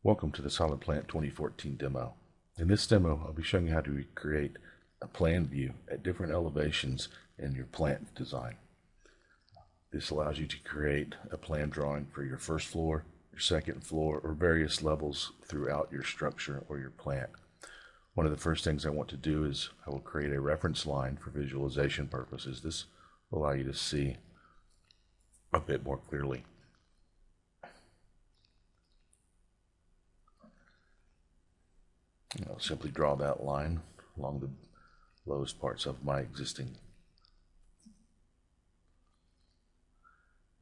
Welcome to the SOLIDPLANT 2014 demo. In this demo, I'll be showing you how to create a plan view at different elevations in your plant design. This allows you to create a plan drawing for your first floor, your second floor, or various levels throughout your structure or your plant. One of the first things I want to do is I will create a reference line for visualization purposes. This will allow you to see a bit more clearly. I'll simply draw that line along the lowest parts of my existing.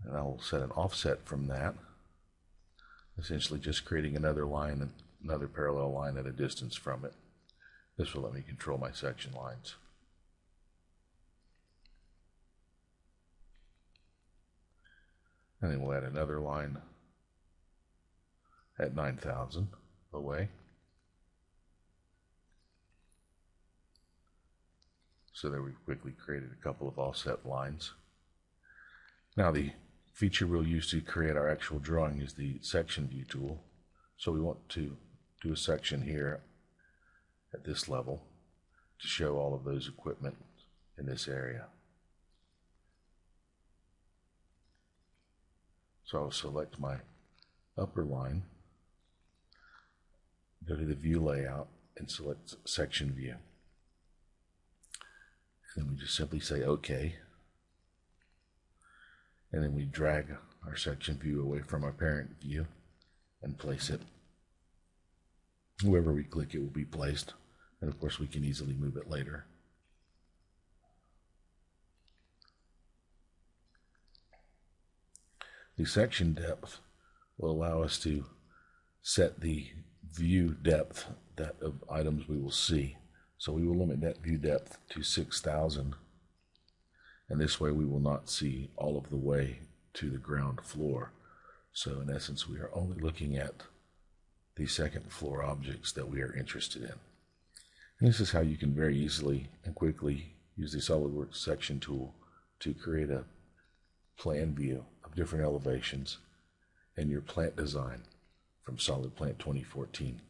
And I will set an offset from that, essentially just creating another line, another parallel line at a distance from it. This will let me control my section lines. And then we'll add another line at 9,000 away. So there we quickly created a couple of offset lines. Now the feature we'll use to create our actual drawing is the section view tool. So we want to do a section here at this level to show all of those equipment in this area. So I'll select my upper line, go to the view layout and select section view. And we just simply say OK. And then we drag our section view away from our parent view and place it. Wherever we click, it will be placed. And of course, we can easily move it later. The section depth will allow us to set the view depth of items we will see. So we will limit that view depth to 6,000, and this way we will not see all of the way to the ground floor. So in essence, we are only looking at the second floor objects that we are interested in. And this is how you can very easily and quickly use the SOLIDWORKS section tool to create a plan view of different elevations in your plant design from SOLIDPLANT 2014.